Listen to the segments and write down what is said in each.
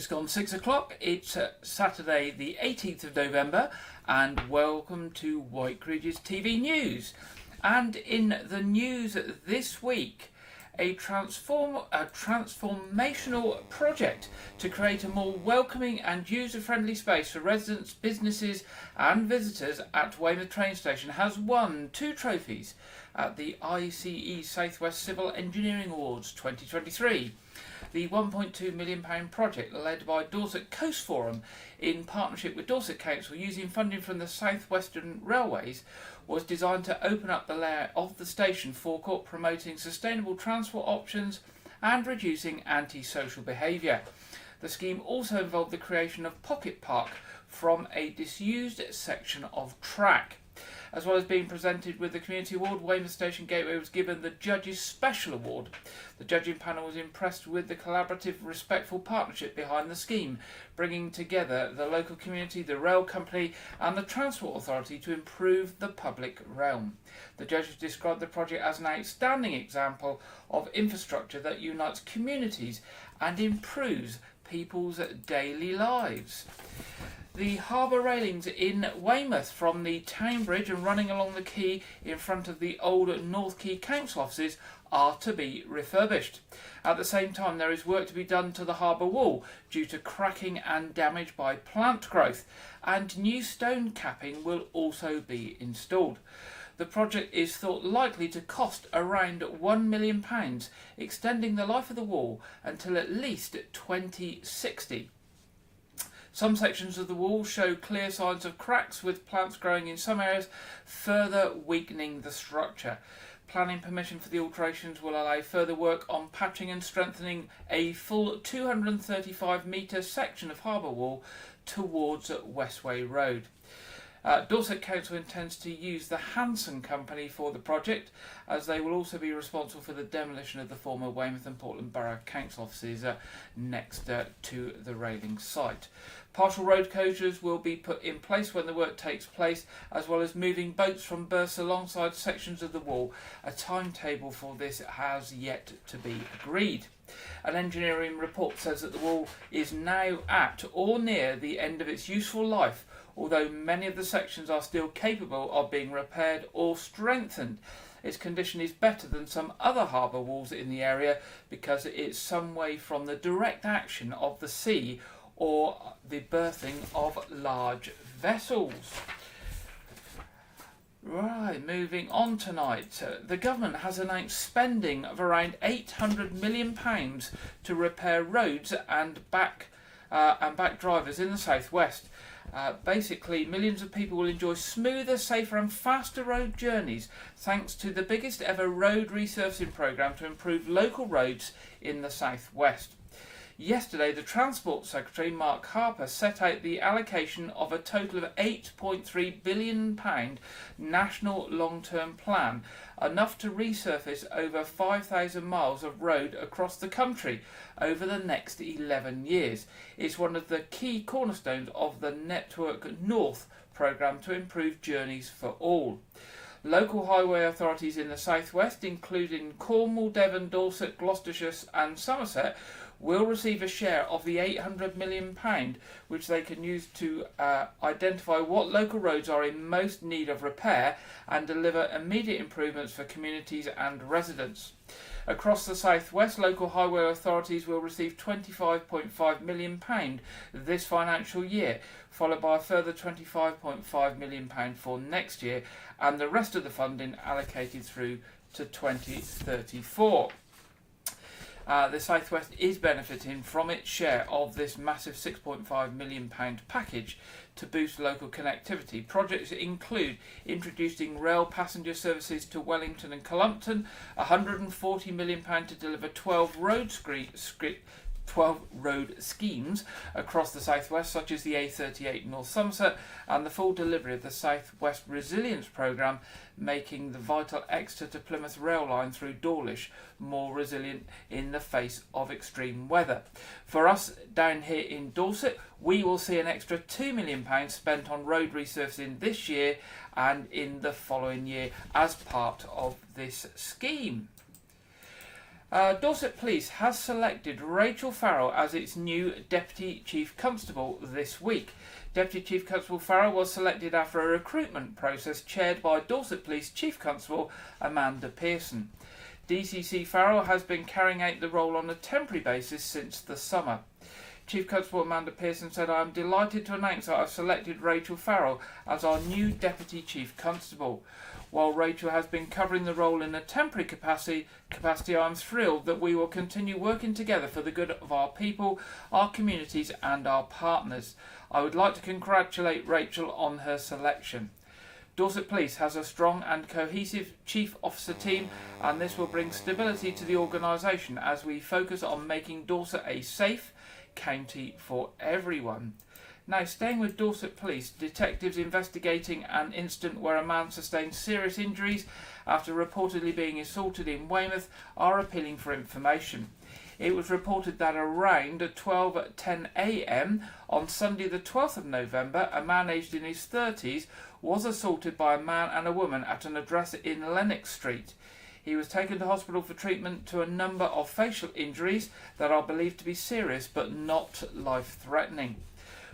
Just gone 6 o'clock. It's Saturday the 18th of November, and welcome to Wyke Regis TV News. And in the news this week, a transformational project to create a more welcoming and user-friendly space for residents, businesses and visitors at Weymouth train station has won 2 trophies at the ICE Southwest Civil Engineering Awards 2023. The £1.2 million project, led by Dorset Coast Forum in partnership with Dorset Council using funding from the South Western Railways, was designed to open up the layout of the station forecourt, promoting sustainable transport options and reducing antisocial behaviour. The scheme also involved the creation of Pocket Park from a disused section of track. As well as being presented with the Community Award, Weymouth Station Gateway was given the Judges Special Award. The judging panel was impressed with the collaborative, respectful partnership behind the scheme, bringing together the local community, the rail company and the Transport Authority to improve the public realm. The judges described the project as an outstanding example of infrastructure that unites communities and improves people's daily lives. The harbour railings in Weymouth, from the town bridge and running along the quay in front of the old North Quay Council offices, are to be refurbished. At the same time, there is work to be done to the harbour wall due to cracking and damage by plant growth, and new stone capping will also be installed. The project is thought likely to cost around £1 million, extending the life of the wall until at least 2060. Some sections of the wall show clear signs of cracks, with plants growing in some areas, further weakening the structure. Planning permission for the alterations will allow further work on patching and strengthening a full 235-metre section of harbour wall towards Westway Road. Dorset Council intends to use the Hanson Company for the project, as they will also be responsible for the demolition of the former Weymouth and Portland Borough Council offices next to the railing site. Partial road closures will be put in place when the work takes place, as well as moving boats from berths alongside sections of the wall. A timetable for this has yet to be agreed. An engineering report says that the wall is now at or near the end of its useful life, although many of the sections are still capable of being repaired or strengthened. Its condition is better than some other harbour walls in the area because it is some way from the direct action of the sea or the berthing of large vessels. Right, moving on tonight. The government has announced spending of around £800 million to repair roads and back drivers in the southwest. Basically, millions of people will enjoy smoother, safer and faster road journeys thanks to the biggest ever road resurfacing programme to improve local roads in the southwest. Yesterday, the Transport Secretary, Mark Harper, set out the allocation of a total of £8.3 billion national long-term plan, enough to resurface over 5,000 miles of road across the country over the next 11 years. It's one of the key cornerstones of the Network North programme to improve journeys for all. Local highway authorities in the southwest, including Cornwall, Devon, Dorset, Gloucestershire and Somerset, will receive a share of the £800 million, which they can use to identify what local roads are in most need of repair and deliver immediate improvements for communities and residents. Across the southwest, local highway authorities will receive £25.5 million this financial year, followed by a further £25.5 million for next year, and the rest of the funding allocated through to 2034. The Southwest is benefiting from its share of this massive £6.5 million package to boost local connectivity. Projects include introducing rail passenger services to Wellington and Cullompton, £140 million to deliver 12 road schemes across the southwest, such as the A38 North Somerset, and the full delivery of the South West Resilience Programme, making the vital Exeter to Plymouth rail line through Dawlish more resilient in the face of extreme weather. For us down here in Dorset, we will see an extra £2 million spent on road resurfacing this year and in the following year as part of this scheme. Dorset Police has selected Rachel Farrell as its new Deputy Chief Constable this week. Deputy Chief Constable Farrell was selected after a recruitment process chaired by Dorset Police Chief Constable Amanda Pearson. DCC Farrell has been carrying out the role on a temporary basis since the summer. Chief Constable Amanda Pearson said, "I am delighted to announce that I've selected Rachel Farrell as our new Deputy Chief Constable. While Rachel has been covering the role in a temporary capacity, I am thrilled that we will continue working together for the good of our people, our communities and our partners. I would like to congratulate Rachel on her selection." Dorset Police has a strong and cohesive Chief Officer team, and this will bring stability to the organisation as we focus on making Dorset a safe county for everyone. Now, staying with Dorset Police, detectives investigating an incident where a man sustained serious injuries after reportedly being assaulted in Weymouth are appealing for information. It was reported that around 12:10 a.m. on Sunday the 12th of November, a man aged in his 30s was assaulted by a man and a woman at an address in Lennox Street. He was taken to hospital for treatment to a number of facial injuries that are believed to be serious but not life-threatening.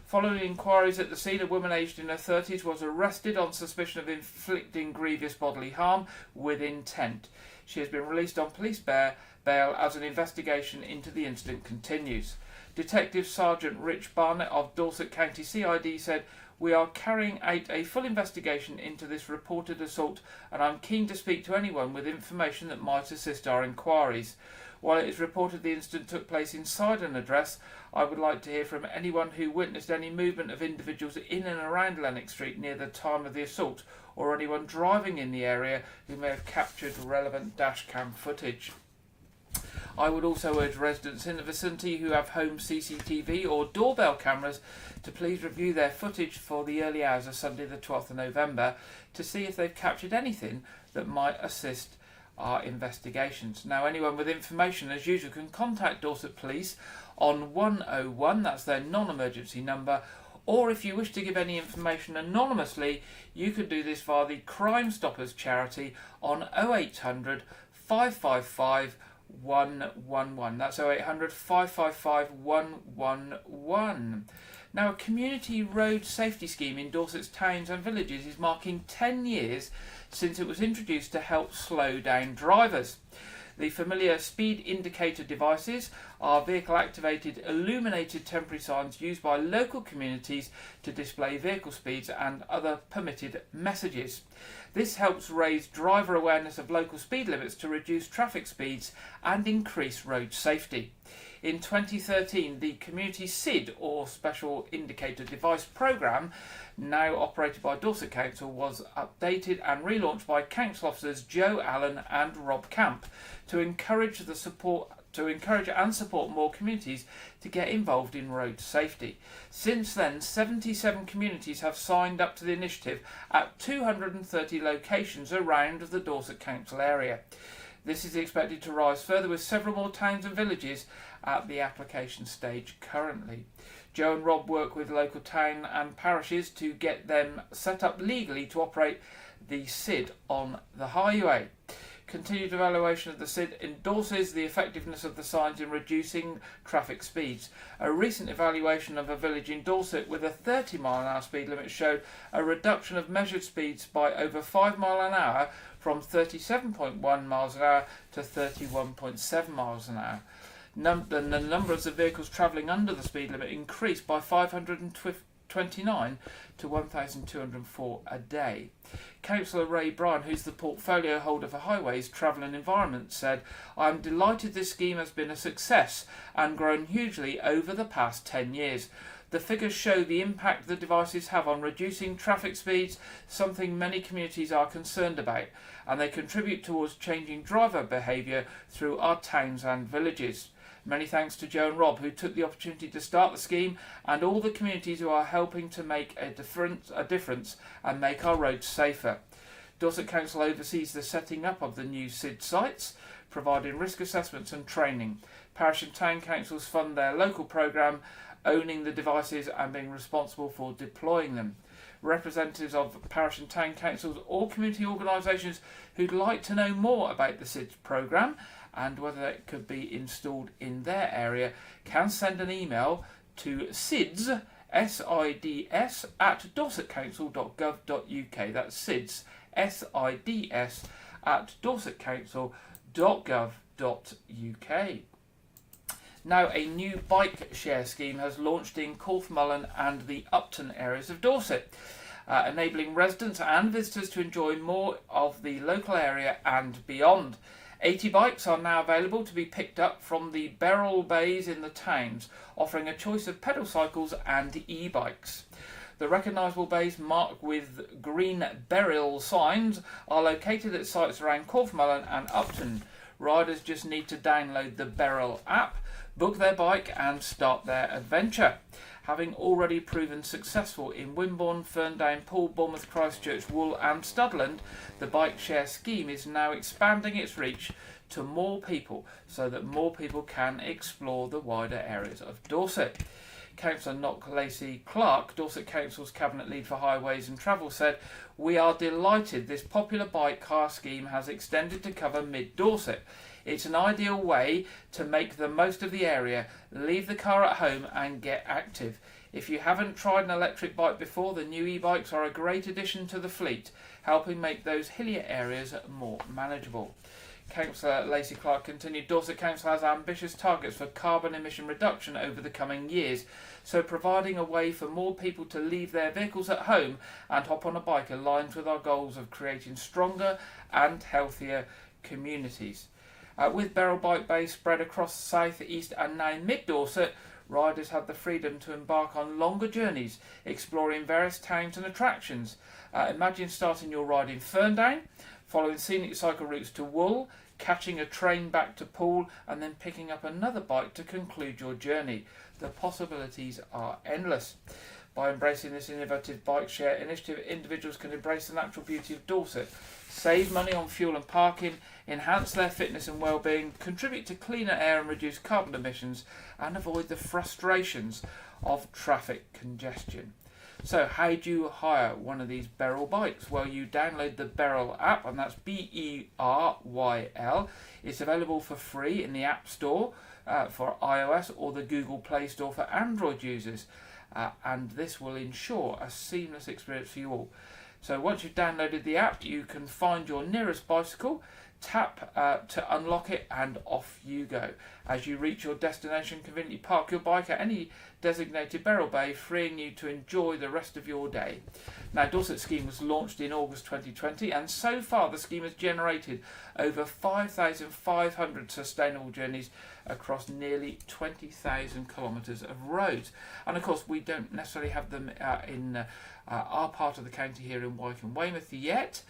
Following inquiries at the scene, a woman aged in her 30s was arrested on suspicion of inflicting grievous bodily harm with intent. She has been released on police bail as an investigation into the incident continues. Detective Sergeant Rich Barnett of Dorset County CID said, "We are carrying out a full investigation into this reported assault, and I'm keen to speak to anyone with information that might assist our inquiries. While it is reported the incident took place inside an address, I would like to hear from anyone who witnessed any movement of individuals in and around Lennox Street near the time of the assault, or anyone driving in the area who may have captured relevant dashcam footage." I would also urge residents in the vicinity who have home CCTV or doorbell cameras to please review their footage for the early hours of Sunday the 12th of November to see if they've captured anything that might assist our investigations. Now, anyone with information, as usual, can contact Dorset Police on 101, that's their non-emergency number, or if you wish to give any information anonymously, you can do this via the Crime Stoppers charity on 0800 555 111. That's 0800 555 111. Now, a community road safety scheme in Dorset's towns and villages is marking 10 years since it was introduced to help slow down drivers. The familiar speed indicator devices are vehicle-activated illuminated temporary signs used by local communities to display vehicle speeds and other permitted messages. This helps raise driver awareness of local speed limits to reduce traffic speeds and increase road safety. In 2013, the Community SID, or Special Indicator Device Programme, now operated by Dorset Council, was updated and relaunched by council officers Joe Allen and Rob Camp to encourage and support more communities to get involved in road safety. Since then, 77 communities have signed up to the initiative at 230 locations around the Dorset Council area. This is expected to rise further, with several more towns and villages at the application stage currently. Joe and Rob work with local town and parishes to get them set up legally to operate the SID on the highway. Continued evaluation of the SID endorses the effectiveness of the signs in reducing traffic speeds. A recent evaluation of a village in Dorset with a 30 mile an hour speed limit showed a reduction of measured speeds by over 5 miles an hour from 37.1 miles an hour to 31.7 miles an hour. The number of the vehicles travelling under the speed limit increased by 529 to 1,204 a day. Councillor Ray Bryan, who's the portfolio holder for Highways, Travel and Environment, said, "I am delighted this scheme has been a success and grown hugely over the past 10 years. The figures show the impact the devices have on reducing traffic speeds, something many communities are concerned about, and they contribute towards changing driver behaviour through our towns and villages." Many thanks to Joe and Rob, who took the opportunity to start the scheme, and all the communities who are helping to make a difference and make our roads safer. Dorset Council oversees the setting up of the new SID sites, providing risk assessments and training. Parish and town councils fund their local programme, owning the devices and being responsible for deploying them. Representatives of parish and town councils or community organisations who'd like to know more about the SIDS programme and whether it could be installed in their area, can send an email to SIDS, SIDS, at dorsetcouncil.gov.uk. That's SIDS, SIDS, at dorsetcouncil.gov.uk. Now, a new bike share scheme has launched in Corfmullen and the Upton areas of Dorset, enabling residents and visitors to enjoy more of the local area and beyond. 80 bikes are now available to be picked up from the Beryl bays in the towns, offering a choice of pedal cycles and e-bikes. The recognisable bays marked with green Beryl signs are located at sites around Corfmullen and Upton. Riders just need to download the Beryl app, book their bike and start their adventure. Having already proven successful in Wimborne, Ferndown, Poole, Bournemouth, Christchurch, Wool and Studland, the bike share scheme is now expanding its reach to more people so that more people can explore the wider areas of Dorset. Councillor Knock Lacey-Clark, Dorset Council's Cabinet Lead for Highways and Travel, said, "We are delighted this popular bike hire scheme has extended to cover mid-Dorset. It's an ideal way to make the most of the area, leave the car at home and get active. If you haven't tried an electric bike before, the new e-bikes are a great addition to the fleet, helping make those hillier areas more manageable." Councillor Lacey-Clark continued, "Dorset Council has ambitious targets for carbon emission reduction over the coming years, so providing a way for more people to leave their vehicles at home and hop on a bike aligns with our goals of creating stronger and healthier communities." With Beryl bike bays spread across south, east and now mid-Dorset, riders have the freedom to embark on longer journeys, exploring various towns and attractions. Imagine starting your ride in Ferndown, following scenic cycle routes to Wool, catching a train back to Poole and then picking up another bike to conclude your journey. The possibilities are endless. By embracing this innovative bike share initiative, individuals can embrace the natural beauty of Dorset, save money on fuel and parking, enhance their fitness and well-being, contribute to cleaner air and reduce carbon emissions, and avoid the frustrations of traffic congestion. So how do you hire one of these Beryl bikes? Well, you download the Beryl app, and that's BERYL. It's available for free in the App Store for iOS or the Google Play Store for Android users. And this will ensure a seamless experience for you all. So once you've downloaded the app, you can find your nearest bicycle, tap to unlock it, and off you go. As you reach your destination, conveniently park your bike at any designated Beryl bay, freeing you to enjoy the rest of your day. Now, Dorset scheme was launched in August 2020, and so far the scheme has generated over 5,500 sustainable journeys across nearly 20,000 kilometres of roads. And of course, we don't necessarily have them in our part of the county here in Wyke and Weymouth yet,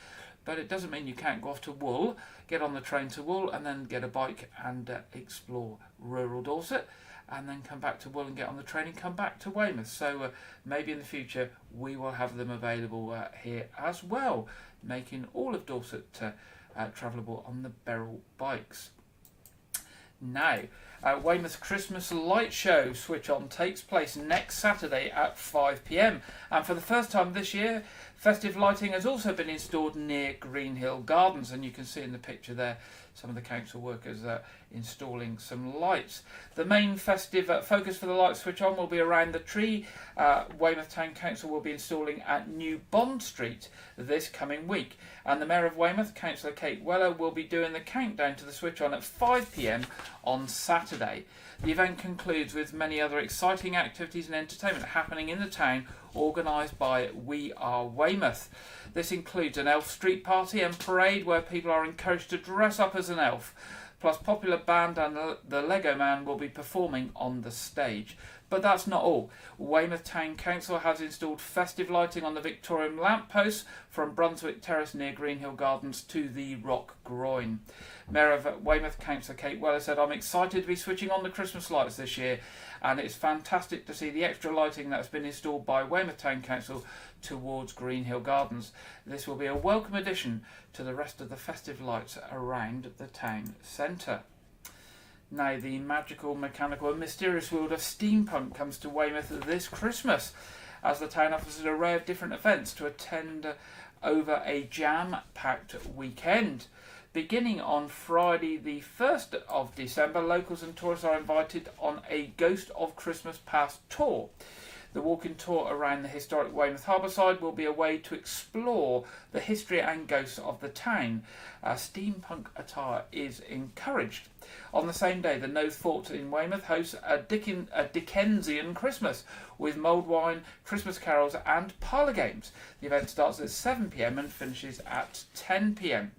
but it doesn't mean you can't go off to Wool, get on the train to Wool and then get a bike and explore rural Dorset, and then come back to Wool and get on the train and come back to Weymouth. So maybe in the future we will have them available here as well, making all of Dorset travelable on the Beryl bikes. Now, Weymouth's Christmas Light Show Switch On takes place next Saturday at 5 p.m. and for the first time this year, festive lighting has also been installed near Greenhill Gardens, and you can see in the picture there some of the council workers installing some lights. The main festive focus for the light switch on will be around the tree Weymouth Town Council will be installing at New Bond Street this coming week, and the Mayor of Weymouth, Councillor Kate Weller, will be doing the countdown to the switch on at 5 p.m. on Saturday. The event concludes with many other exciting activities and entertainment happening in the town, organised by We Are Weymouth. This includes an elf street party and parade where people are encouraged to dress up as an elf, plus popular band and the Lego Man will be performing on the stage. But that's not all. Weymouth Town Council has installed festive lighting on the Victorian lampposts from Brunswick Terrace near Greenhill Gardens to the Rock Groin. Mayor of Weymouth, Councillor Kate Weller, said, "I'm excited to be switching on the Christmas lights this year, and it's fantastic to see the extra lighting that's been installed by Weymouth Town Council towards Greenhill Gardens. This will be a welcome addition to the rest of the festive lights around the town centre." Now, the magical, mechanical and mysterious world of steampunk comes to Weymouth this Christmas, as the town offers an array of different events to attend over a jam-packed weekend. Beginning on Friday the 1st of December, locals and tourists are invited on a Ghost of Christmas Past tour. The walking tour around the historic Weymouth Harbourside will be a way to explore the history and ghosts of the town. Steampunk attire is encouraged. On the same day, the No Fort in Weymouth hosts a Dickensian Christmas with mulled wine, Christmas carols and parlour games. The event starts at 7 p.m. and finishes at 10 p.m.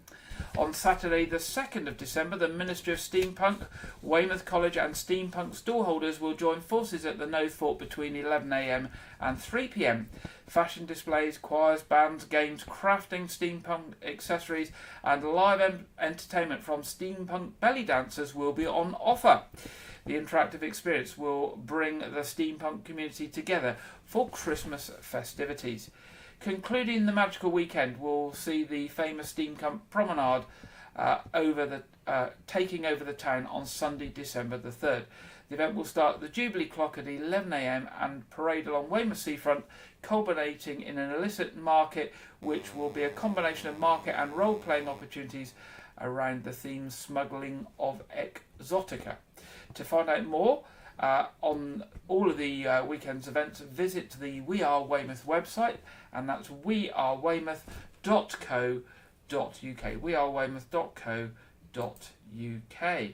On Saturday the 2nd of December, the Ministry of Steampunk, Weymouth College and Steampunk stallholders will join forces at the No Fort between 11 a.m. and 3 p.m. Fashion displays, choirs, bands, games, crafting, steampunk accessories and live entertainment from steampunk belly dancers will be on offer. The interactive experience will bring the steampunk community together for Christmas festivities. Concluding the magical weekend, we'll see the famous steampunk promenade taking over the town on Sunday, December the 3rd. The event will start at the Jubilee clock at 11 a.m. and parade along Weymouth seafront, culminating in an illicit market, which will be a combination of market and role-playing opportunities around the theme smuggling of exotica. To find out more on all of the weekend's events, visit the We Are Weymouth website, and that's weareweymouth.co.uk. weareweymouth.co.uk.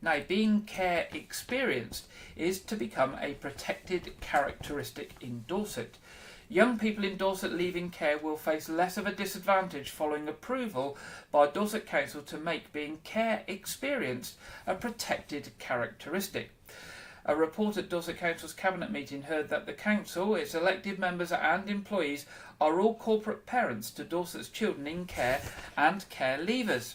Now, being care experienced is to become a protected characteristic in Dorset. Young people in Dorset leaving care will face less of a disadvantage following approval by Dorset Council to make being care experienced a protected characteristic. A report at Dorset Council's Cabinet meeting heard that the Council, its elected members and employees are all corporate parents to Dorset's children in care and care leavers.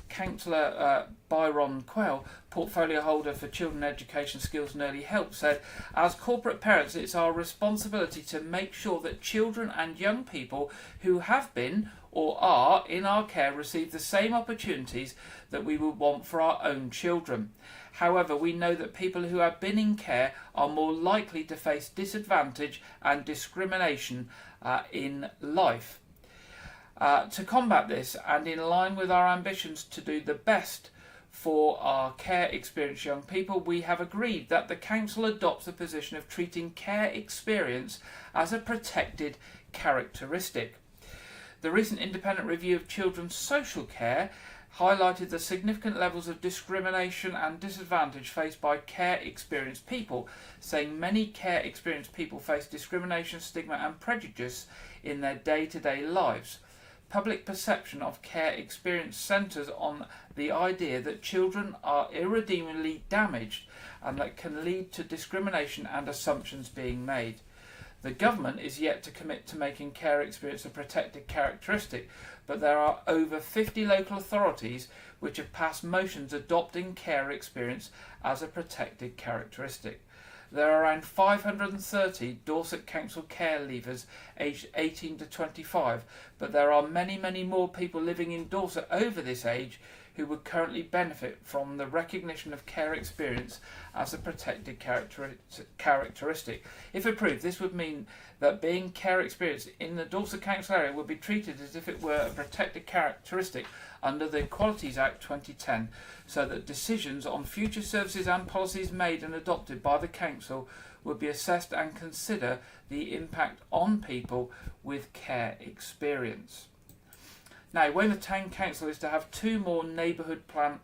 Councillor Byron Quell, portfolio holder for Children Education, Skills and Early Help, said, "As corporate parents, it's our responsibility to make sure that children and young people who have been or are in our care receive the same opportunities that we would want for our own children. However, we know that people who have been in care are more likely to face disadvantage and discrimination in life. To combat this, and in line with our ambitions to do the best for our care experienced young people, we have agreed that the Council adopts the position of treating care experience as a protected characteristic. The recent independent review of children's social care highlighted the significant levels of discrimination and disadvantage faced by care experienced people, saying many care experienced people face discrimination, stigma and prejudice in their day-to-day lives. Public perception of care experience centres on the idea that children are irredeemably damaged and that can lead to discrimination and assumptions being made. The government is yet to commit to making care experience a protected characteristic, but there are over 50 local authorities which have passed motions adopting care experience as a protected characteristic. There are around 530 Dorset Council care leavers aged 18 to 25, but there are many, many more people living in Dorset over this age who would currently benefit from the recognition of care experience as a protected characteristic. If approved, this would mean that being care experience in the Dorset Council area would be treated as if it were a protected characteristic under the Equalities Act 2010, so that decisions on future services and policies made and adopted by the Council would be assessed and consider the impact on people with care experience. Now, Weymouth Town Council is to have 2 more neighbourhood plan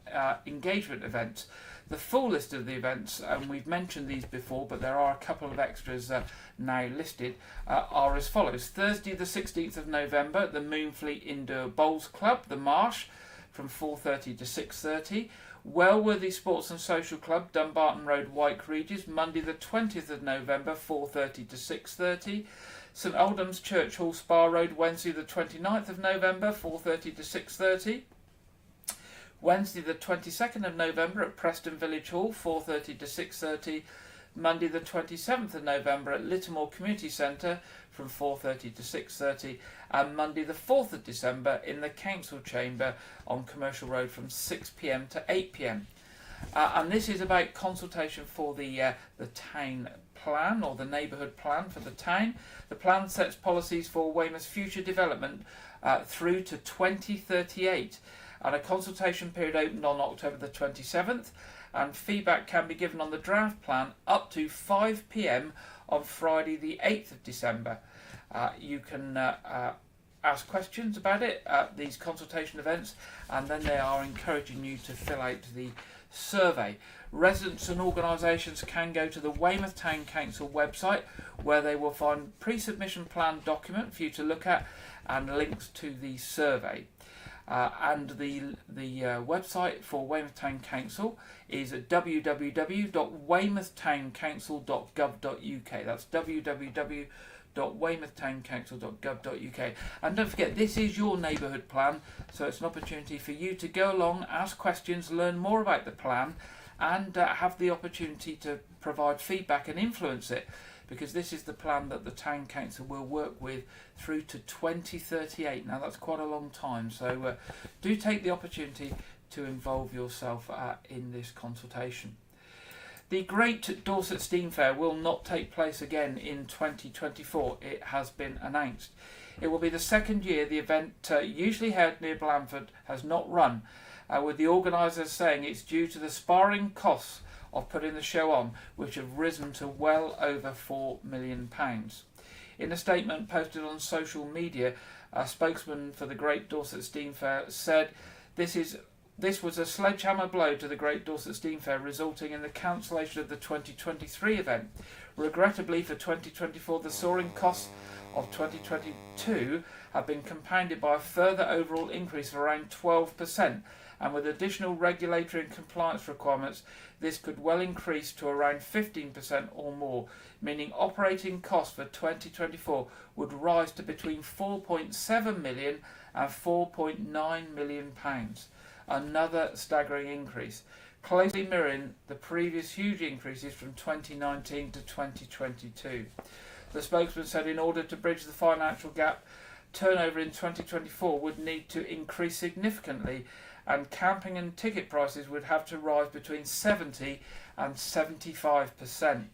engagement events. The full list of the events, and we've mentioned these before, but there are a couple of extras now listed, are as follows. Thursday the 16th of November, the Moonfleet Indoor Bowls Club, the Marsh, from 4:30 to 6:30. Wellworthy Sports and Social Club, Dumbarton Road, Wyke, Regis, Monday the 20th of November, 4:30 to 6:30. St Aldham's Church Hall, Spa Road, Wednesday the 29th of November, 4:30 to 6:30. Wednesday the 22nd of November at Preston Village Hall, 4:30 to 6:30. Monday the 27th of November at Littermore Community Centre from 4:30 to 6:30, and Monday the 4th of December in the Council Chamber on Commercial Road from 6 p.m. to 8 p.m. And this is about consultation for the town plan, or the neighbourhood plan for the town. The plan sets policies for Weymouth's future development through to 2038, and a consultation period opened on October the 27th, and feedback can be given on the draft plan up to 5 p.m. on Friday the 8th of December. You can ask questions about it at these consultation events, and then they are encouraging you to fill out the survey. Residents and organisations can go to the Weymouth Town Council website, where they will find pre-submission plan document for you to look at and links to the survey. And the website for Weymouth Town Council is www.weymouthtowncouncil.gov.uk. That's www.weymouthtowncouncil.gov.uk. And don't forget, this is your neighbourhood plan, so it's an opportunity for you to go along, ask questions, learn more about the plan, and have the opportunity to provide feedback and influence it, because this is the plan that the Town Council will work with through to 2038. Now that's quite a long time, so do take the opportunity to involve yourself in this consultation. The Great Dorset Steam Fair will not take place again in 2024. It has been announced. It will be the second year the event, usually held near Blandford, has not run, with the organisers saying it's due to the spiraling costs of putting the show on, which have risen to well over £4 million. In a statement posted on social media, a spokesman for the Great Dorset Steam Fair said, This was a sledgehammer blow to the Great Dorset Steam Fair, resulting in the cancellation of the 2023 event. Regrettably for 2024, the soaring costs of 2022 have been compounded by a further overall increase of around 12%, and with additional regulatory and compliance requirements, this could well increase to around 15% or more, meaning operating costs for 2024 would rise to between £4.7 million and £4.9 million. Another staggering increase, closely mirroring the previous huge increases from 2019 to 2022. The spokesman said in order to bridge the financial gap, turnover in 2024 would need to increase significantly, and camping and ticket prices would have to rise between 70 and 75%.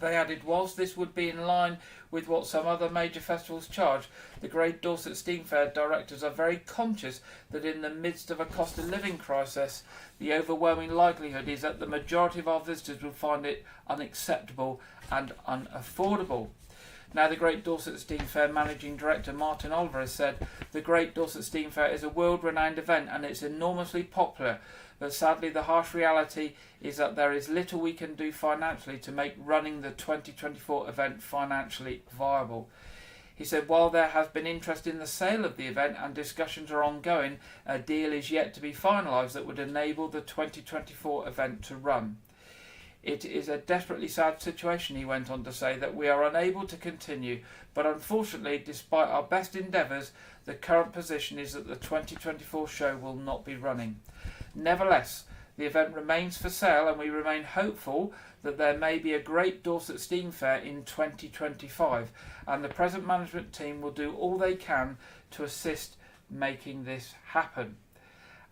They added, whilst this would be in line with what some other major festivals charge, the Great Dorset Steam Fair directors are very conscious that in the midst of a cost of living crisis, the overwhelming likelihood is that the majority of our visitors will find it unacceptable and unaffordable. Now, the Great Dorset Steam Fair Managing Director Martin Oliver has said, the Great Dorset Steam Fair is a world-renowned event and it's enormously popular, but sadly the harsh reality is that there is little we can do financially to make running the 2024 event financially viable. He said, while there has been interest in the sale of the event and discussions are ongoing, a deal is yet to be finalised that would enable the 2024 event to run. It is a desperately sad situation, he went on to say, that we are unable to continue, but unfortunately, despite our best endeavours, the current position is that the 2024 show will not be running. Nevertheless, the event remains for sale and we remain hopeful that there may be a Great Dorset Steam Fair in 2025, and the present management team will do all they can to assist making this happen.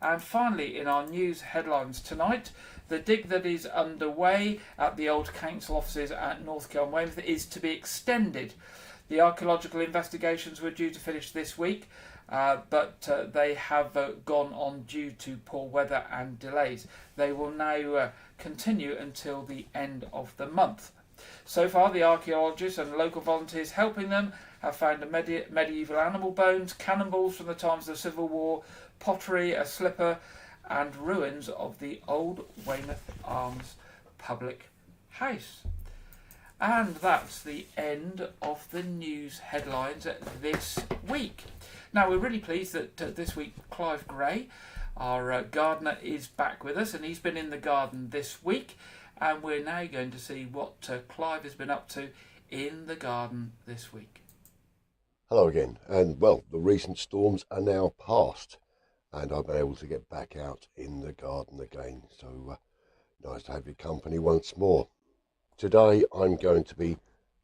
And finally, in our news headlines tonight, the dig that is underway at the old council offices at North Kiln, Weymouth, is to be extended. The archaeological investigations were due to finish this week, but they have gone on due to poor weather and delays. They will now continue until the end of the month. So far, the archaeologists and local volunteers helping them have found medieval animal bones, cannonballs from the times of the Civil War, pottery, a slipper, and ruins of the old Weymouth Arms public house. And that's the end of the news headlines this week. Now, we're really pleased that this week Clive Gray, our gardener, is back with us, and he's been in the garden this week, and we're now going to see what Clive has been up to in the garden this week. Hello again, and well, the recent storms are now past, and I've been able to get back out in the garden again, so nice to have your company once more. Today I'm going to be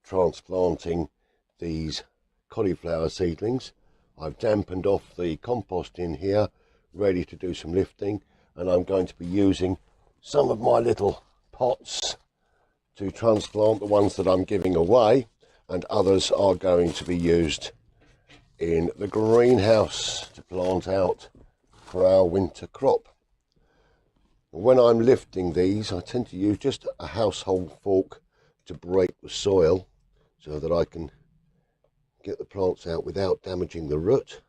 transplanting these cauliflower seedlings. I've dampened off the compost in here, ready to do some lifting, and I'm going to be using some of my little pots to transplant the ones that I'm giving away, and others are going to be used in the greenhouse to plant out for our winter crop. When I'm lifting these, I tend to use just a household fork to break the soil so that I can get the plants out without damaging the root.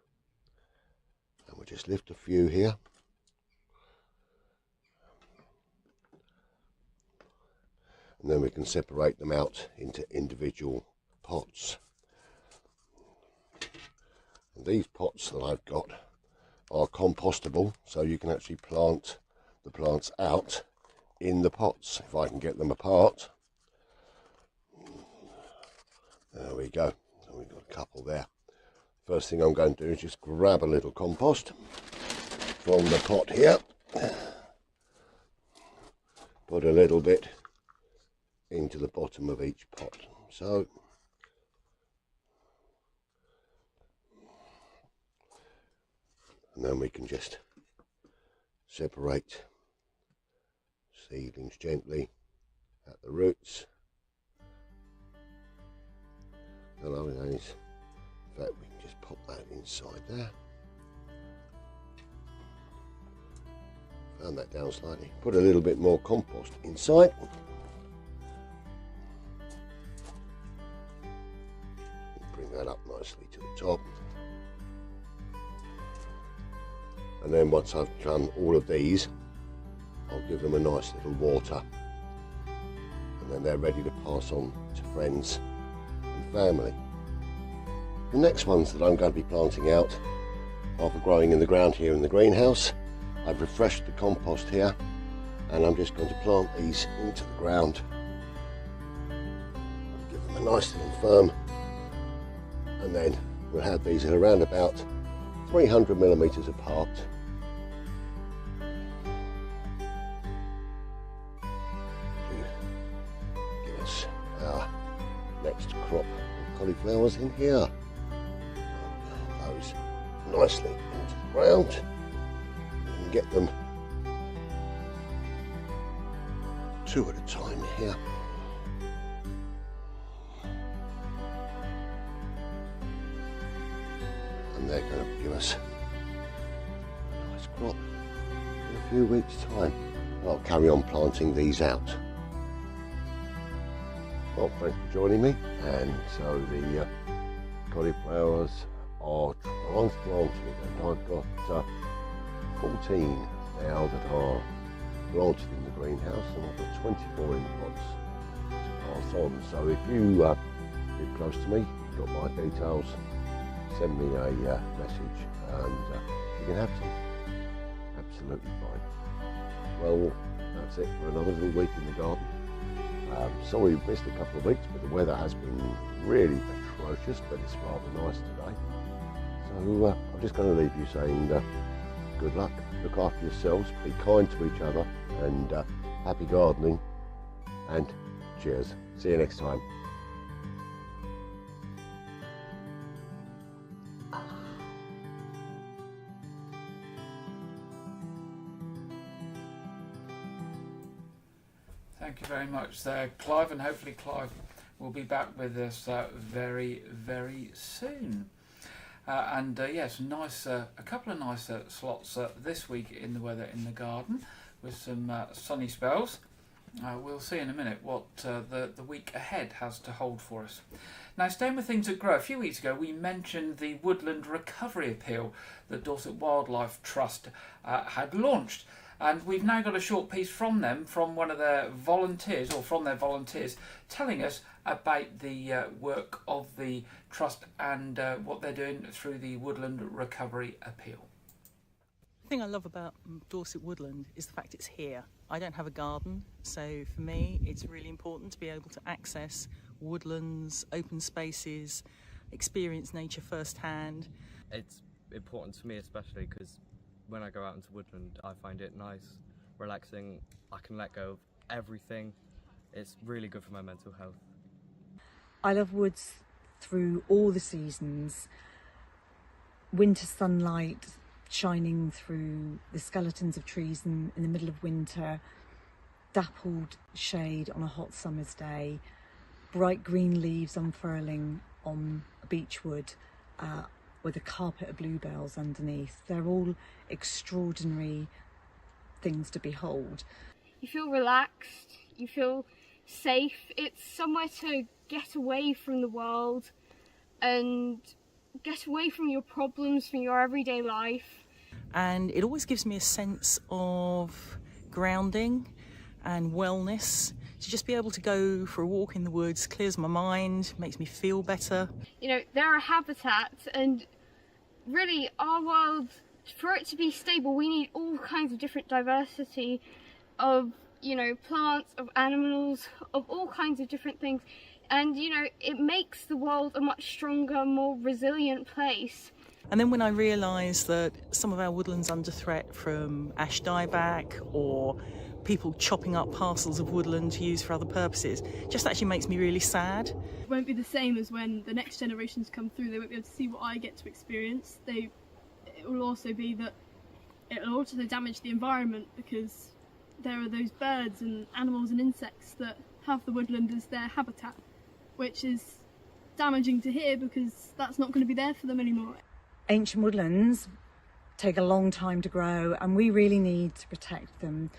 And we'll just lift a few here. And then we can separate them out into individual pots. And these pots that I've got are compostable, so you can actually plant the plants out in the pots if I can get them apart. There we go. So we've got a couple there. First thing I'm going to do is just grab a little compost from the pot here. Put a little bit into the bottom of each pot. So and then we can just separate seedlings gently at the roots. Hello guys. In fact, we can just pop that inside there. Found that down slightly. Put a little bit more compost inside. Bring that up nicely to the top. And then once I've done all of these, I'll give them a nice little water. And then they're ready to pass on to friends and family. The next ones that I'm going to be planting out are for growing in the ground here in the greenhouse. I've refreshed the compost here, and I'm just going to plant these into the ground. Give them a nice little firm, and then we'll have these at around about 300 millimeters apart. To give us our next crop of cauliflowers in here. Those nicely into the ground and get them two at a time here. And they're going to give us a nice crop in a few weeks' time. I'll carry on planting these out. Well, thanks for joining me. And so the cauliflowers are transplanted, and I've got 14 now that are planted in the greenhouse, and I've got 24 in pots to pass on. So if you live close to me, you've got my details, send me a message and you can have some. Absolutely fine. Well, that's it for another little week in the garden. Sorry we missed a couple of weeks, but the weather has been really atrocious, but it's rather nice today. So I'm just going to leave you saying good luck, look after yourselves, be kind to each other, and happy gardening, and cheers. See you next time. Thank you very much there, Clive, and hopefully Clive will be back with us very, very soon. Yes, nice, a couple of nice slots this week in the weather in the garden with some sunny spells. We'll see in a minute what the week ahead has to hold for us. Now, staying with things that grow, a few weeks ago we mentioned the Woodland Recovery Appeal that Dorset Wildlife Trust had launched. And we've now got a short piece from them, from one of their volunteers, or from their volunteers, telling us about the work of the Trust and what they're doing through the Woodland Recovery Appeal. The thing I love about Dorset Woodland is the fact it's here. I don't have a garden, so for me it's really important to be able to access woodlands, open spaces, experience nature firsthand. It's important to me especially because when I go out into woodland, I find it nice, relaxing. I can let go of everything. It's really good for my mental health. I love woods through all the seasons. Winter sunlight shining through the skeletons of trees in the middle of winter. dappled shade on a hot summer's day, bright green leaves unfurling on a beechwood with a carpet of bluebells underneath. They're all extraordinary things to behold. You feel relaxed, you feel safe. It's somewhere to get away from the world and get away from your problems, from your everyday life. And it always gives me a sense of grounding and wellness. To just be able to go for a walk in the woods clears my mind, makes me feel better. You know, they're a habitat, and really our world, for it to be stable, we need all kinds of different diversity of, you know, plants, of animals, of all kinds of different things. And, you know, it makes the world a much stronger, more resilient place. And then when I realised that some of our woodland's under threat from ash dieback or people chopping up parcels of woodland to use for other purposes, just actually makes me really sad. It won't be the same as when the next generations come through. They won't be able to see what I get to experience. It will also be that it will also damage the environment, because there are those birds and animals and insects that have the woodland as their habitat, which is damaging to hear because that's not going to be there for them anymore. Ancient woodlands take a long time to grow, and we really need to protect them,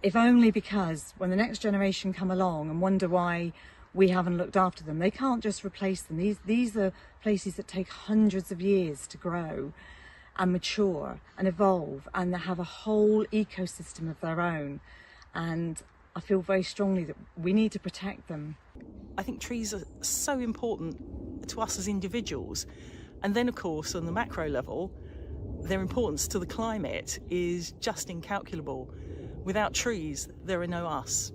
if only because when the next generation come along and wonder why we haven't looked after them, they can't just replace them. These are places that take hundreds of years to grow and mature and evolve, and they have a whole ecosystem of their own, and I feel very strongly that we need to protect them. I think trees are so important to us as individuals, and then of course on the macro level their importance to the climate is just incalculable. Without trees there are no us.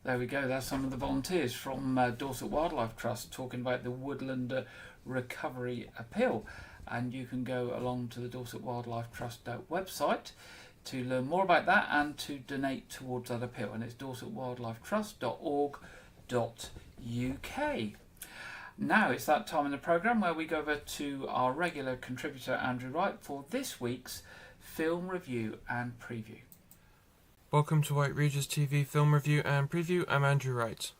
There we go, that's some of the volunteers from Dorset Wildlife Trust talking about the Woodland Recovery Appeal. And you can go along to the Dorset Wildlife Trust website to learn more about that and to donate towards that appeal. And it's dorsetwildlifetrust.org.uk. Now it's that time in the programme where we go over to our regular contributor Andrew Wright for this week's film review and preview. Welcome to Wyke Regis TV film review and preview. I'm Andrew Wright.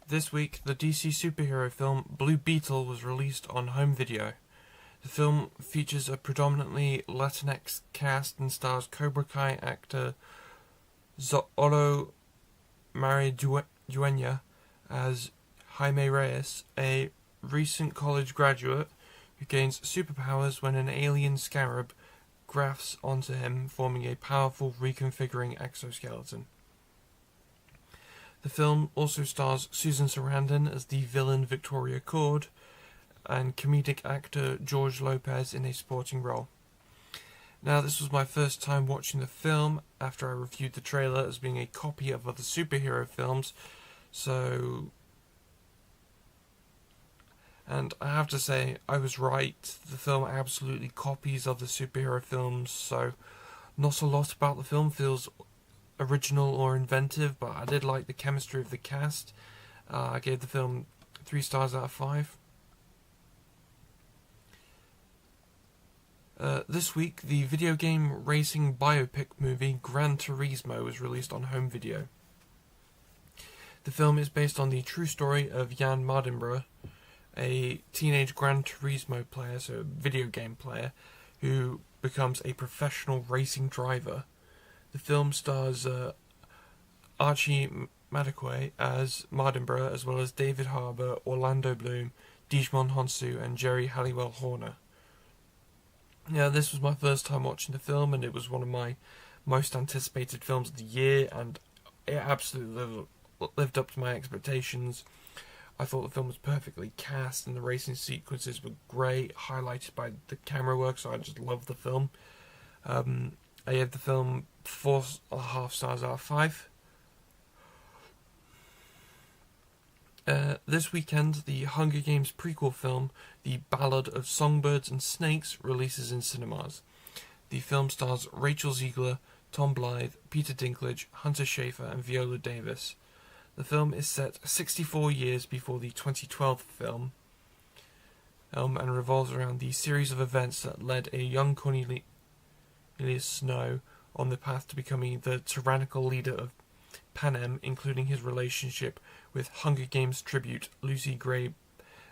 This week, the DC superhero film Blue Beetle was released on home video. The film features a predominantly Latinx cast and stars Cobra Kai actor Zoolo Maridueña as Jaime Reyes, a recent college graduate who gains superpowers when an alien scarab grafts onto him, forming a powerful reconfiguring exoskeleton. The film also stars Susan Sarandon as the villain Victoria Cord and comedic actor George Lopez in a supporting role. Now, this was my first time watching the film after I reviewed the trailer as being a copy of other superhero films, and I have to say, I was right. The film absolutely copies other superhero films, so not a lot about the film feels original or inventive, but I did like the chemistry of the cast. I gave the film 3 stars out of 5. This week, the video game racing biopic movie Gran Turismo was released on home video. The film is based on the true story of Jan Mardenborough, a teenage Gran Turismo player, so a video game player, who becomes a professional racing driver. The film stars Archie Madekwe as Mardenborough, as well as David Harbour, Orlando Bloom, Digimon Honsu, and Jerry Halliwell Horner. Now, this was my first time watching the film, and it was one of my most anticipated films of the year, and it absolutely lived up to my expectations. I thought the film was perfectly cast, and the racing sequences were great, highlighted by the camera work, so I just loved the film. I gave the film 4.5 stars out of 5. This weekend, the Hunger Games prequel film, The Ballad of Songbirds and Snakes, releases in cinemas. The film stars Rachel Ziegler, Tom Blythe, Peter Dinklage, Hunter Schafer, and Viola Davis. The film is set 64 years before the 2012 film. and revolves around the series of events that led a young Cornelius Snow on the path to becoming the tyrannical leader of Panem, including his relationship with Hunger Games tribute Lucy Gray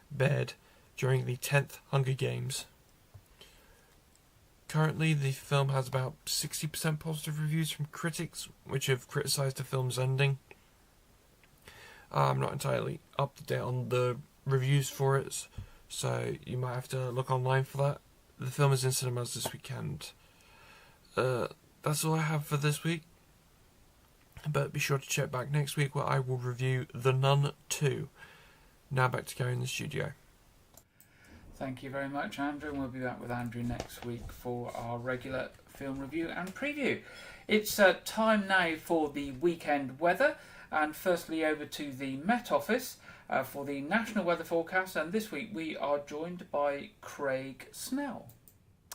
Baird during the 10th Hunger Games. Currently, the film has about 60% positive reviews from critics, which have criticised the film's ending. I'm not entirely up to date on the reviews for it, so you might have to look online for that. The film is in cinemas this weekend. That's all I have for this week, but be sure to check back next week where I will review The Nun 2. Now back to Gary in the studio. Thank you very much, Andrew, and we'll be back with Andrew next week for our regular film review and preview. It's time now for the weekend weather, and firstly over to the Met Office for the national weather forecast, and this week we are joined by Craig Snell.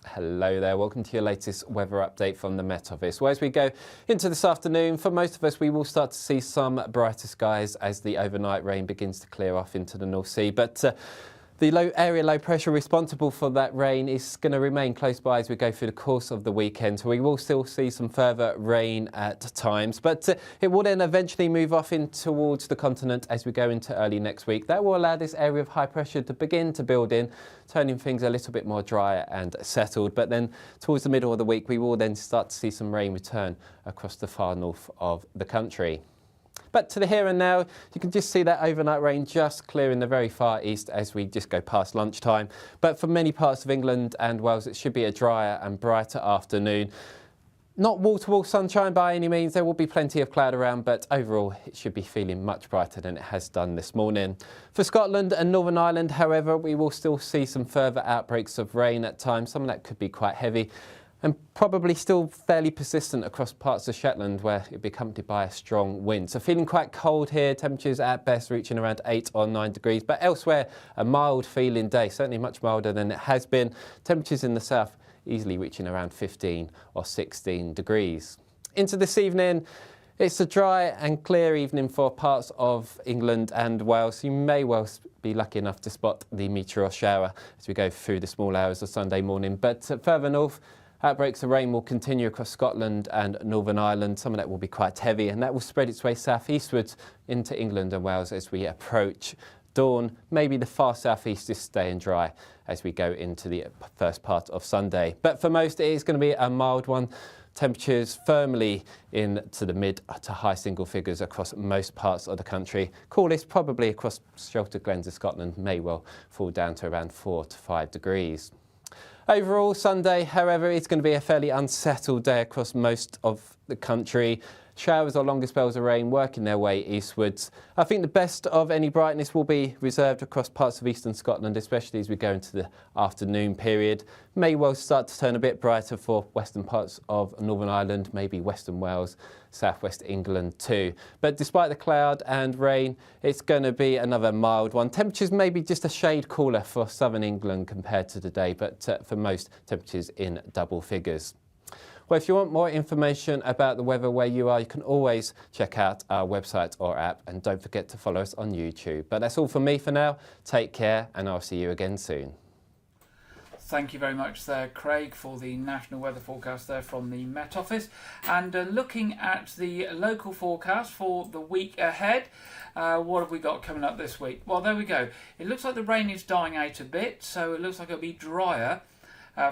Hello there, welcome to your latest weather update from the Met Office. Well, as we go into this afternoon, for most of us we will start to see some brighter skies as the overnight rain begins to clear off into the North Sea, but the low pressure responsible for that rain is going to remain close by as we go through the course of the weekend. So we will still see some further rain at times, but it will then eventually move off in towards the continent as we go into early next week. That will allow this area of high pressure to begin to build in, turning things a little bit more dry and settled. But then towards the middle of the week, we will then start to see some rain return across the far north of the country. But to the here and now, you can just see that overnight rain just clearing the very far east as we just go past lunchtime. But for many parts of England and Wales, it should be a drier and brighter afternoon. Not wall-to-wall sunshine by any means, there will be plenty of cloud around, but overall it should be feeling much brighter than it has done this morning. For Scotland and Northern Ireland, however, we will still see some further outbreaks of rain at times. Some of that could be quite heavy, and probably still fairly persistent across parts of Shetland where it'll be accompanied by a strong wind. So feeling quite cold here, temperatures at best reaching around 8 or 9 degrees, but elsewhere a mild feeling day, certainly much milder than it has been. Temperatures in the south easily reaching around 15 or 16 degrees. Into this evening, it's a dry and clear evening for parts of England and Wales. You may well be lucky enough to spot the meteor shower as we go through the small hours of Sunday morning, but further north, outbreaks of rain will continue across Scotland and Northern Ireland. Some of that will be quite heavy, and that will spread its way southeastwards into England and Wales as we approach dawn. Maybe the far southeast is staying dry as we go into the first part of Sunday. But for most, it is going to be a mild one. Temperatures firmly into the mid to high single figures across most parts of the country. Coolest probably across sheltered glens of Scotland, may well fall down to around 4 to 5 degrees. Overall, Sunday, however, it's going to be a fairly unsettled day across most of the country. Showers or longer spells of rain working their way eastwards. I think the best of any brightness will be reserved across parts of eastern Scotland, especially as we go into the afternoon period. May well start to turn a bit brighter for western parts of Northern Ireland, maybe western Wales, southwest England too. But despite the cloud and rain, it's going to be another mild one. Temperatures maybe just a shade cooler for southern England compared to today, but for most, temperatures in double figures. Well, if you want more information about the weather where you are, you can always check out our website or app, and don't forget to follow us on YouTube. But that's all from me for now. Take care, and I'll see you again soon. Thank you very much there, Craig, for the national weather forecast there from the Met Office. And looking at the local forecast for the week ahead, what have we got coming up this week? Well, there we go. It looks like the rain is dying out a bit, so it looks like it'll be drier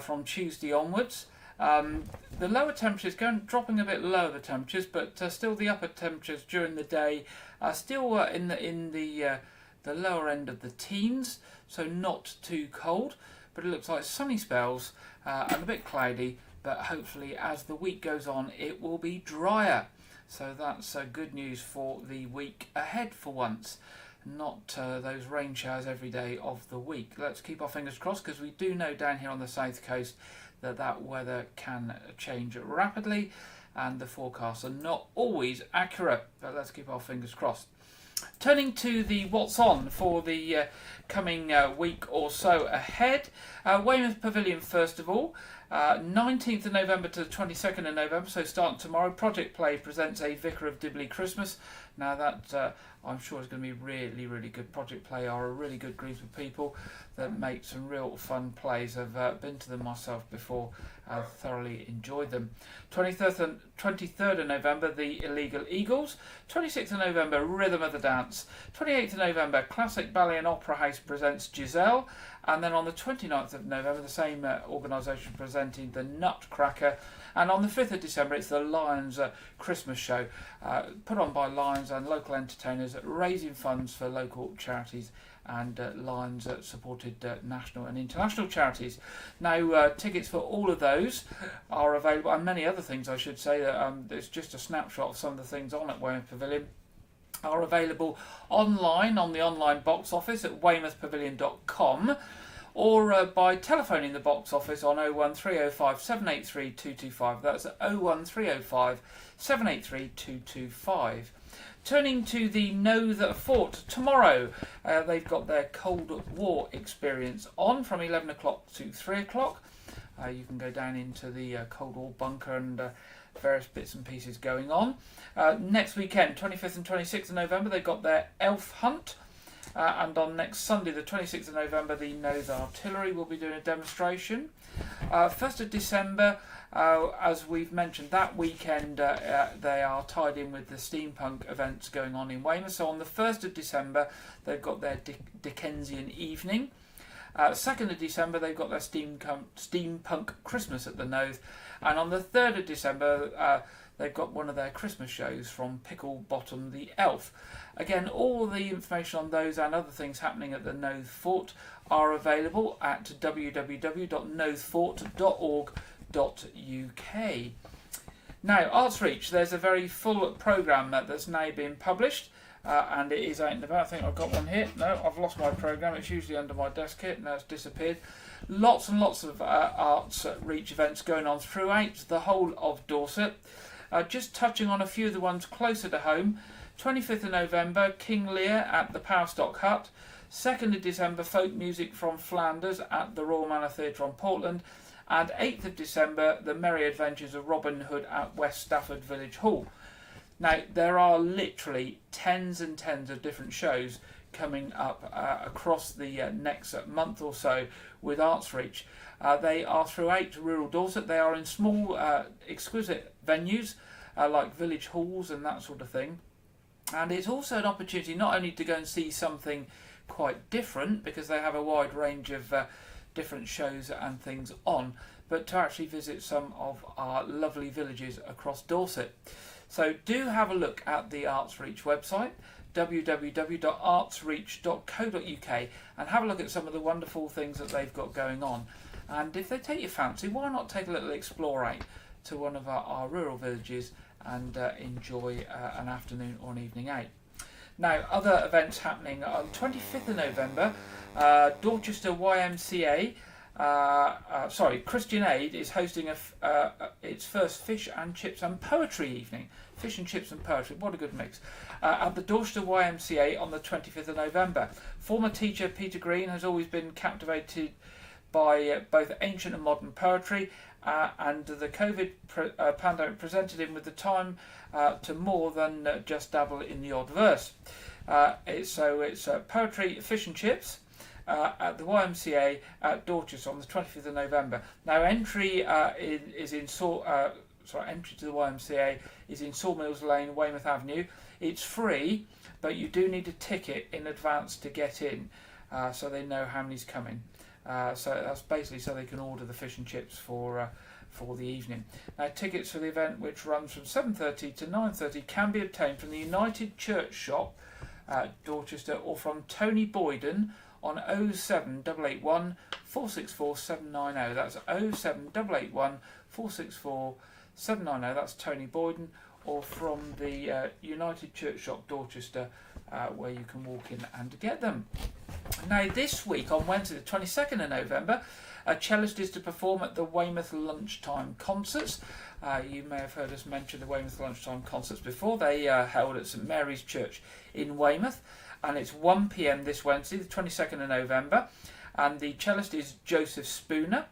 from Tuesday onwards. The lower temperatures dropping a bit lower, the temperatures, but still the upper temperatures during the day are still in the lower end of the teens, so not too cold. But it looks like sunny spells and a bit cloudy, but hopefully as the week goes on it will be drier. So that's good news for the week ahead for once. Not those rain showers every day of the week. Let's keep our fingers crossed, because we do know down here on the south coast that weather can change rapidly and the forecasts are not always accurate, but let's keep our fingers crossed. Turning to the what's on for the coming week or so ahead, Weymouth Pavilion first of all. 19th of November to the 22nd of November, so starting tomorrow, Project Play presents A Vicar of Dibley Christmas. Now that I'm sure is going to be really, really good. Project Play are a really good group of people that make some real fun plays. I've been to them myself before. I've thoroughly enjoyed them. 23rd of November, The Illegal Eagles. 26th of November, Rhythm of the Dance. 28th of November, Classic Ballet and Opera House presents Giselle. And then on the 29th of November, the same organisation presenting The Nutcracker. And on the 5th of December, it's the Lions Christmas show, put on by Lions and local entertainers, raising funds for local charities and Lions supported national and international charities. Now, tickets for all of those are available, and many other things, I should say. There's just a snapshot of some of the things on at Weymouth Pavilion. Are available online on the online box office at weymouthpavilion.com, or by telephoning the box office on 01305 783 225. That's 01305 783 225. Turning to the Know the Fort tomorrow, they've got their Cold War experience on from 11 o'clock to 3 o'clock. You can go down into the Cold War bunker and various bits and pieces going on. Next weekend, 25th and 26th of November, they've got their Elf Hunt. And on next Sunday, the 26th of November, the Nose Artillery will be doing a demonstration. 1st of December, as we've mentioned, that weekend they are tied in with the steampunk events going on in Weymouth. So on the 1st of December, they've got their Dickensian evening. 2nd of December, they've got their steampunk Christmas at the Nose. And on the 3rd of December, they've got one of their Christmas shows from Pickle Bottom the Elf. Again, all the information on those and other things happening at the Nose Fort are available at www.nosefort.org.uk. Now, Arts Reach, there's a very full programme that's now been published. And it is out and about. I think I've got one here. No, I've lost my programme. It's usually under my desk here. Now it's disappeared. Lots and lots of Arts Reach events going on throughout the whole of Dorset. Just touching on a few of the ones closer to home. 25th of November, King Lear at the Powerstock Hut. 2nd of December, folk music from Flanders at the Royal Manor Theatre on Portland. And 8th of December, the Merry Adventures of Robin Hood at West Stafford Village Hall. Now, there are literally tens and tens of different shows coming up across the next month or so with Arts Reach. They are throughout rural Dorset. They are in small, exquisite venues like village halls and that sort of thing. And it's also an opportunity not only to go and see something quite different, because they have a wide range of different shows and things on, but to actually visit some of our lovely villages across Dorset. So do have a look at the Arts Reach website, www.artsreach.co.uk, and have a look at some of the wonderful things that they've got going on. And if they take your fancy, why not take a little explore out to one of our rural villages and enjoy an afternoon or an evening out. Now, other events happening on 25th of November, Dorchester YMCA, Christian Aid is hosting its first fish and chips and poetry evening. Fish and chips and poetry, what a good mix. At the Dorchester YMCA on the 25th of November. Former teacher Peter Green has always been captivated by both ancient and modern poetry, and the COVID pandemic presented him with the time to more than just dabble in the odd verse. It's poetry, fish and chips at the YMCA at Dorchester on the 25th of November. Now, entry entry to the YMCA is in Sawmills Lane, Weymouth Avenue. It's free, but you do need a ticket in advance to get in, so they know how many's coming. So that's basically so they can order the fish and chips for the evening. Now, tickets for the event, which runs from 7:30 to 9:30, can be obtained from the United Church Shop at Dorchester or from Tony Boyden on 07881 464 790. That's 07881 464 790. That's Tony Boyden, or from the United Church Shop Dorchester, where you can walk in and get them. Now, this week on Wednesday the 22nd of November, a cellist is to perform at the Weymouth Lunchtime Concerts. You may have heard us mention the Weymouth Lunchtime Concerts before. They held at St Mary's Church in Weymouth, and it's 1 p.m. this Wednesday, the 22nd of November, and the cellist is Joseph Spooner.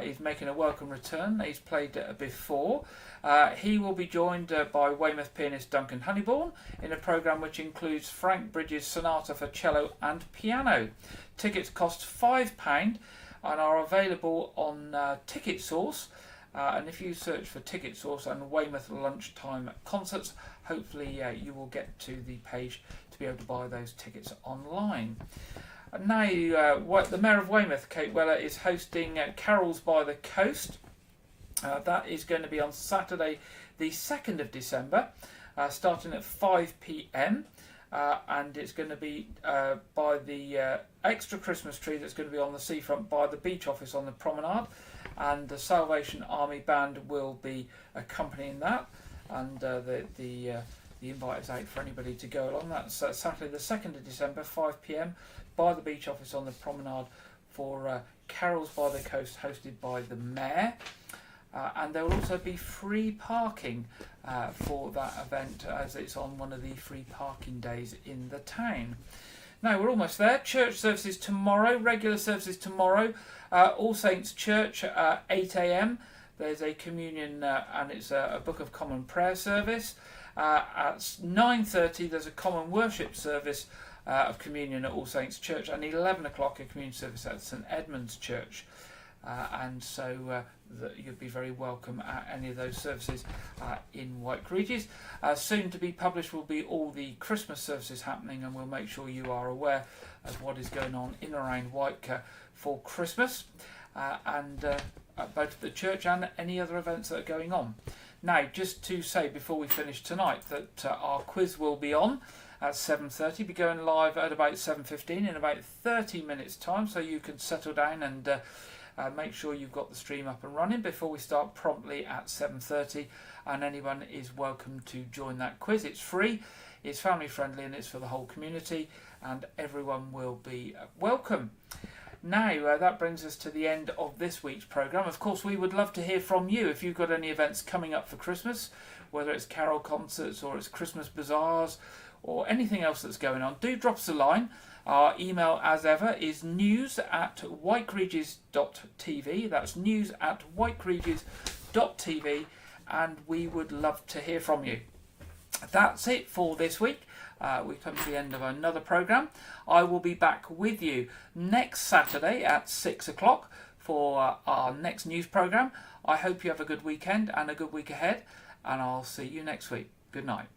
is making a welcome return. He's played before. He will be joined by Weymouth pianist Duncan Honeybourne in a programme which includes Frank Bridges' Sonata for Cello and Piano. Tickets cost £5 and are available on Ticket Source. And if you search for Ticket Source and Weymouth Lunchtime Concerts, hopefully you will get to the page to be able to buy those tickets online. Now, the Mayor of Weymouth, Kate Weller, is hosting Carols by the Coast. That is going to be on Saturday, the 2nd of December, starting at 5 p.m. And it's going to be by the extra Christmas tree that's going to be on the seafront by the beach office on the promenade. And the Salvation Army Band will be accompanying that. And the invite is out for anybody to go along. That's Saturday the 2nd of December, 5 p.m. by the beach office on the promenade for Carols by the Coast, hosted by the Mayor. And there will also be free parking for that event, as it's on one of the free parking days in the town. Now, we're almost there. Church services tomorrow, regular services tomorrow. All Saints Church, 8 a.m. There's a communion and it's a Book of Common Prayer service. At 9:30 there's a common worship service of communion at All Saints Church, and 11 o'clock a communion service at St Edmund's Church. And so you'd be very welcome at any of those services in Wyke, Regis. Soon to be published will be all the Christmas services happening, and we'll make sure you are aware of what is going on in and around Wyke for Christmas, and both the church and any other events that are going on. Now, just to say before we finish tonight that our quiz will be on at 7:30, be going live at about 7:15 in about 30 minutes time, so you can settle down and make sure you've got the stream up and running before we start promptly at 7:30, and anyone is welcome to join that quiz. It's free, it's family friendly, and it's for the whole community, and everyone will be welcome. Now, that brings us to the end of this week's programme. Of course, we would love to hear from you if you've got any events coming up for Christmas, whether it's carol concerts or it's Christmas bazaars or anything else that's going on. Do drop us a line. Our email, as ever, is news@wykeregis.tv. That's news@wykeregis.tv, and we would love to hear from you. That's it for this week. We've come to the end of another programme. I will be back with you next Saturday at 6 o'clock for our next news programme. I hope you have a good weekend and a good week ahead, and I'll see you next week. Good night.